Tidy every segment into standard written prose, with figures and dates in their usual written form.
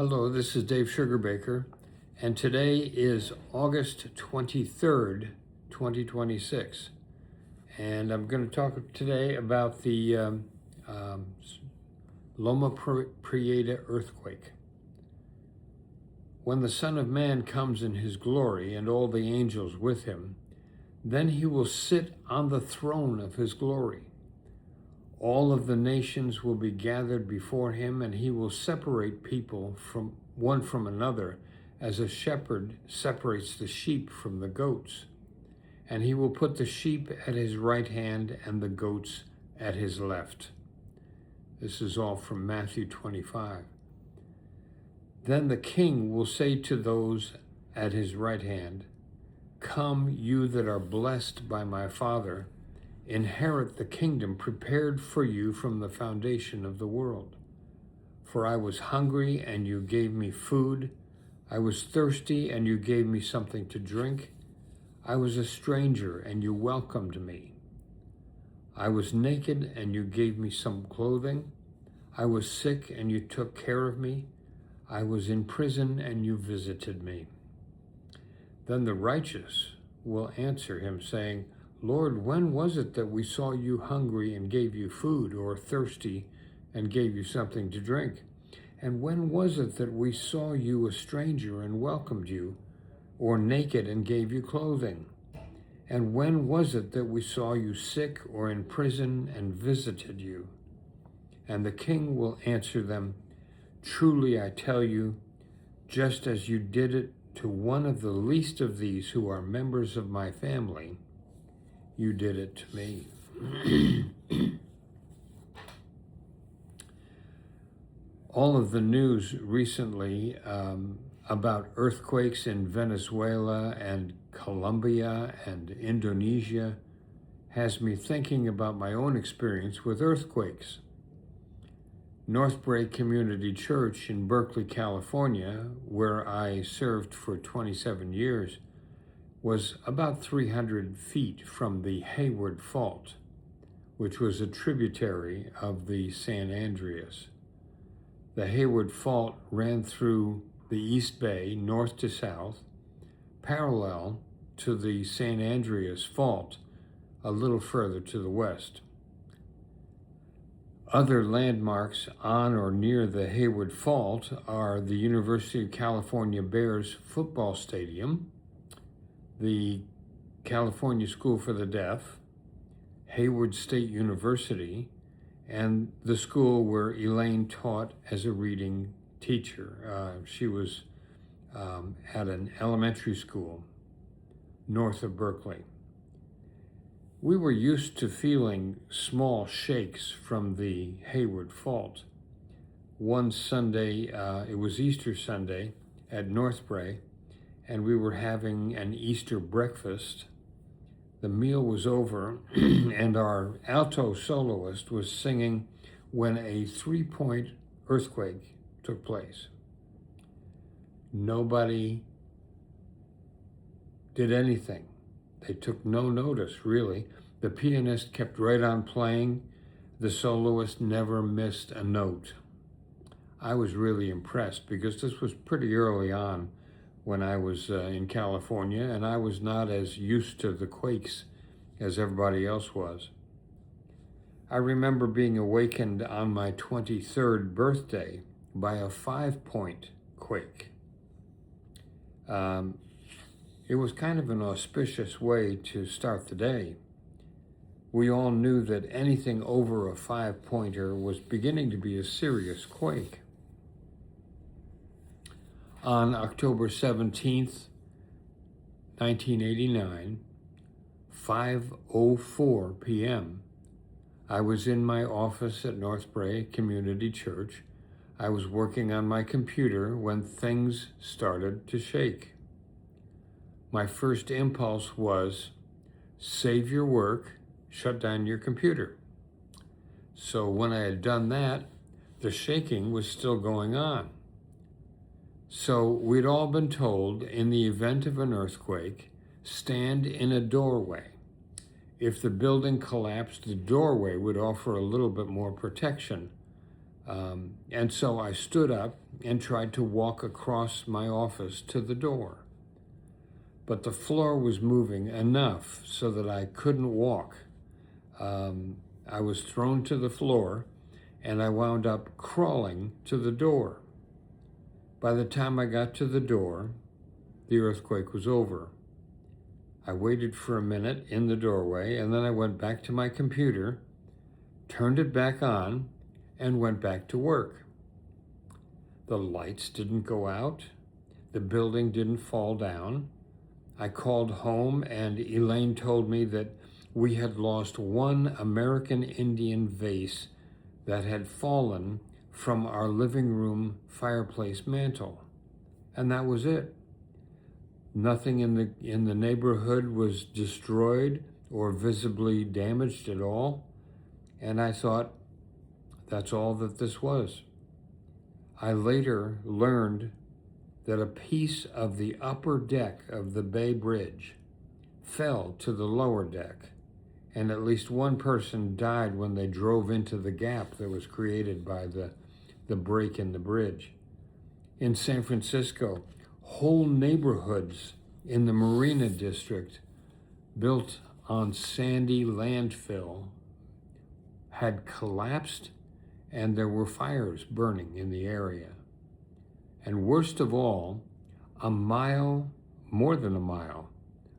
Hello, this is Dave Sugarbaker, and today is August 23rd, 2026. And I'm going to talk today about the Loma Prieta earthquake. When the Son of Man comes in his glory and all the angels with him, then he will sit on the throne of his glory. All of the nations will be gathered before him, and he will separate people from one from another, as a shepherd separates the sheep from the goats. And he will put the sheep at his right hand and the goats at his left. This is all from Matthew 25. Then the king will say to those at his right hand, "Come, you that are blessed by my Father, inherit the kingdom prepared for you from the foundation of the world. For I was hungry, and you gave me food. I was thirsty, and you gave me something to drink. I was a stranger, and you welcomed me. I was naked, and you gave me some clothing. I was sick, and you took care of me. I was in prison, and you visited me." Then the righteous will answer him, saying, "Lord, when was it that we saw you hungry and gave you food, or thirsty and gave you something to drink? And when was it that we saw you a stranger and welcomed you, or naked and gave you clothing? And when was it that we saw you sick or in prison and visited you?" And the king will answer them, "Truly I tell you, just as you did it to one of the least of these who are members of my family, you did it to me." All of the news recently about earthquakes in Venezuela and Colombia and Indonesia has me thinking about my own experience with earthquakes. North Brae Community Church in Berkeley, California, where I served for 27 years, was about 300 feet from the Hayward Fault, which was a tributary of the San Andreas. The Hayward Fault ran through the East Bay, north to south, parallel to the San Andreas Fault, a little further to the west. Other landmarks on or near the Hayward Fault are the University of California Bears football stadium, the California School for the Deaf, Hayward State University, and the school where Elaine taught as a reading teacher. She was at an elementary school north of Berkeley. We were used to feeling small shakes from the Hayward Fault. One Sunday, it was Easter Sunday at North Brae, and we were having an Easter breakfast. The meal was over, and our alto soloist was singing when a 3-point earthquake took place. Nobody did anything. They took no notice, really. The pianist kept right on playing. The soloist never missed a note. I was really impressed because this was pretty early on when I was in California, and I was not as used to the quakes as everybody else was. I remember being awakened on my 23rd birthday by a 5-point quake. It was kind of an auspicious way to start the day. We all knew that anything over a 5-pointer was beginning to be a serious quake. On October 17th, 1989, 5:04 p.m., I was in my office at North Brae Community Church. I was working on my computer when things started to shake. My first impulse was, save your work, shut down your computer. So when I had done that, the shaking was still going on. So we'd all been told, in the event of an earthquake, stand in a doorway. If the building collapsed, the doorway would offer a little bit more protection. And so I stood up and tried to walk across my office to the door. But the floor was moving enough so that I couldn't walk. I was thrown to the floor, and I wound up crawling to the door. By the time I got to the door, the earthquake was over. I waited for a minute in the doorway, and then I went back to my computer, turned it back on, and went back to work. The lights didn't go out. The building didn't fall down. I called home, and Elaine told me that we had lost one American Indian vase that had fallen from our living room fireplace mantle. And that was it. Nothing in the neighborhood was destroyed or visibly damaged at all. And I thought, that's all that this was. I later learned that a piece of the upper deck of the Bay Bridge fell to the lower deck, and at least one person died when they drove into the gap that was created by the break in the bridge. In San Francisco, whole neighborhoods in the Marina District, built on sandy landfill, had collapsed, and there were fires burning in the area. And worst of all, more than a mile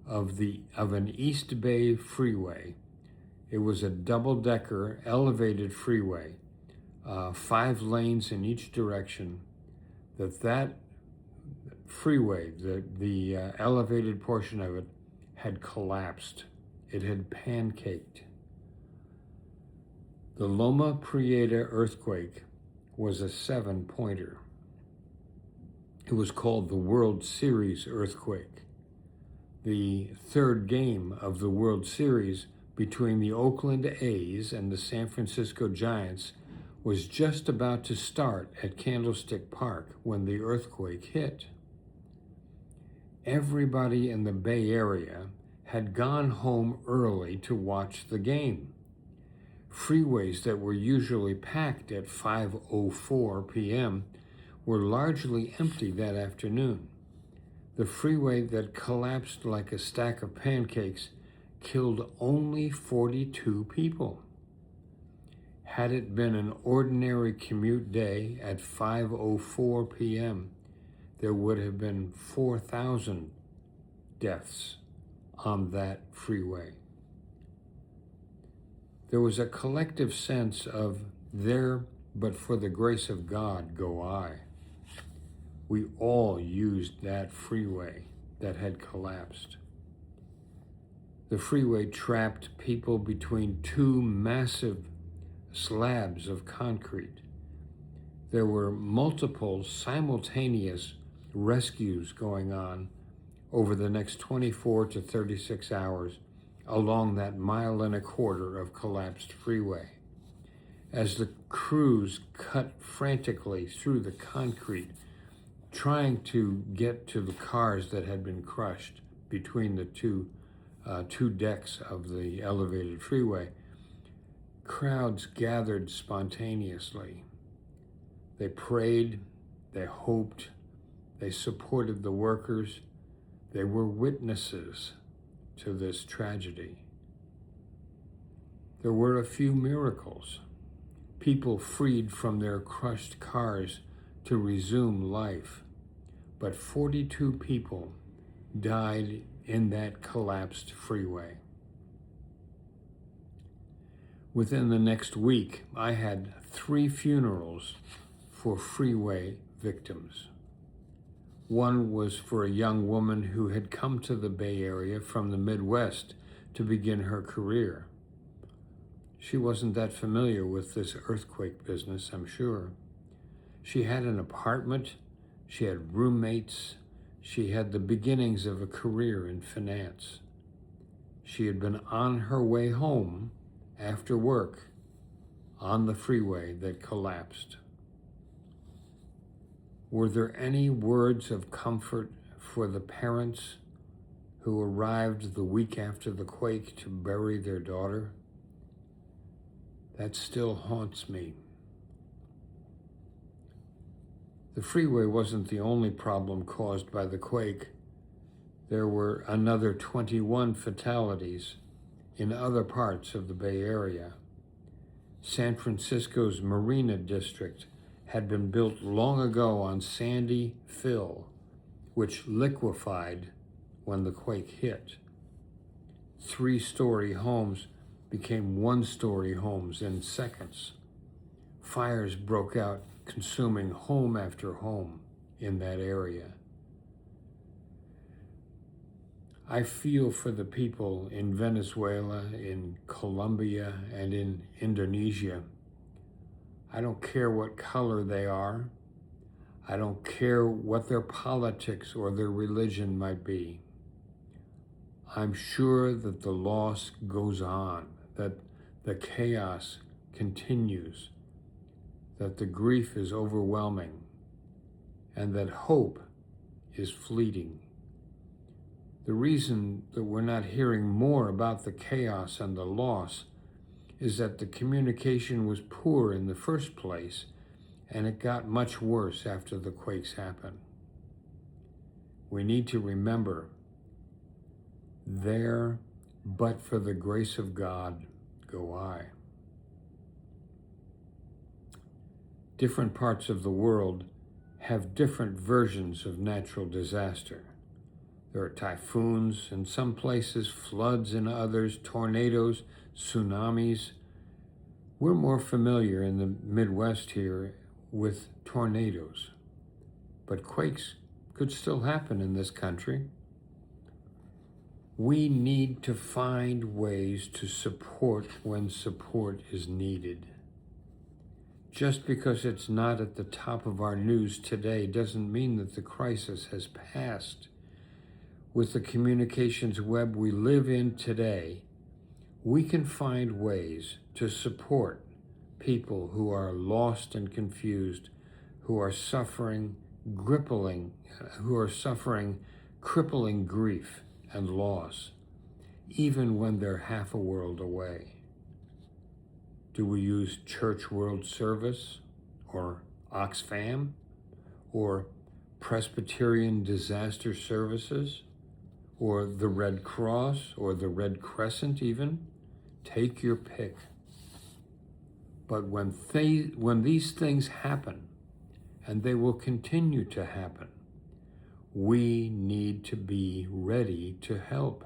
of an East Bay freeway. It was a double-decker elevated freeway, 5 lanes in each direction. That freeway, the elevated portion of it, had collapsed. It had pancaked. The Loma Prieta earthquake was a 7-pointer. It was called the World Series earthquake. The third game of the World Series between the Oakland A's and the San Francisco Giants was just about to start at Candlestick Park when the earthquake hit. Everybody in the Bay Area had gone home early to watch the game. Freeways that were usually packed at 5:04 p.m. were largely empty that afternoon. The freeway that collapsed like a stack of pancakes killed only 42 people. Had it been an ordinary commute day at 5:04 p.m., there would have been 4,000 deaths on that freeway. There was a collective sense of there, but for the grace of God go I. We all used that freeway that had collapsed. The freeway trapped people between 2 massive slabs of concrete. There were multiple simultaneous rescues going on over the next 24 to 36 hours along that 1.25 miles of collapsed freeway. As the crews cut frantically through the concrete, trying to get to the cars that had been crushed between the two decks of the elevated freeway, crowds gathered spontaneously. They prayed, they hoped, they supported the workers. They were witnesses to this tragedy. There were a few miracles. People freed from their crushed cars to resume life, but 42 people died in that collapsed freeway. Within the next week, I had 3 funerals for freeway victims. One was for a young woman who had come to the Bay Area from the Midwest to begin her career. She wasn't that familiar with this earthquake business, I'm sure. She had an apartment, she had roommates, she had the beginnings of a career in finance. She had been on her way home after work on the freeway that collapsed. Were there any words of comfort for the parents who arrived the week after the quake to bury their daughter? That still haunts me. The freeway wasn't the only problem caused by the quake. There were another 21 fatalities in other parts of the Bay Area. San Francisco's Marina District had been built long ago on sandy fill, which liquefied when the quake hit. 3-story homes became 1-story homes in seconds. Fires broke out, consuming home after home in that area. I feel for the people in Venezuela, in Colombia, and in Indonesia. I don't care what color they are. I don't care what their politics or their religion might be. I'm sure that the loss goes on, that the chaos continues, that the grief is overwhelming, and that hope is fleeting. The reason that we're not hearing more about the chaos and the loss is that the communication was poor in the first place, and it got much worse after the quakes happened. We need to remember, there, but for the grace of God, go I. Different parts of the world have different versions of natural disaster. There are typhoons in some places, floods in others, tornadoes, tsunamis. We're more familiar in the Midwest here with tornadoes, but quakes could still happen in this country. We need to find ways to support when support is needed. Just because it's not at the top of our news today doesn't mean that the crisis has passed. With the communications web we live in today, we can find ways to support people who are lost and confused, who are suffering crippling grief and loss, even when they're half a world away. Do we use Church World Service or Oxfam or Presbyterian Disaster Services or the Red Cross or the Red Crescent even? Take your pick. But when these things happen, and they will continue to happen, we need to be ready to help.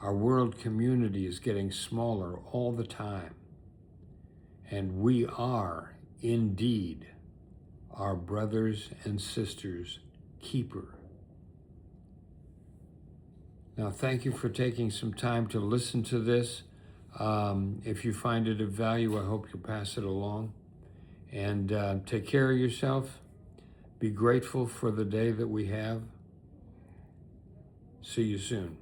Our world community is getting smaller all the time, and we are indeed our brothers and sisters' keeper. Now, thank you for taking some time to listen to this. If you find it of value, I hope you pass it along. And take care of yourself. Be grateful for the day that we have. See you soon.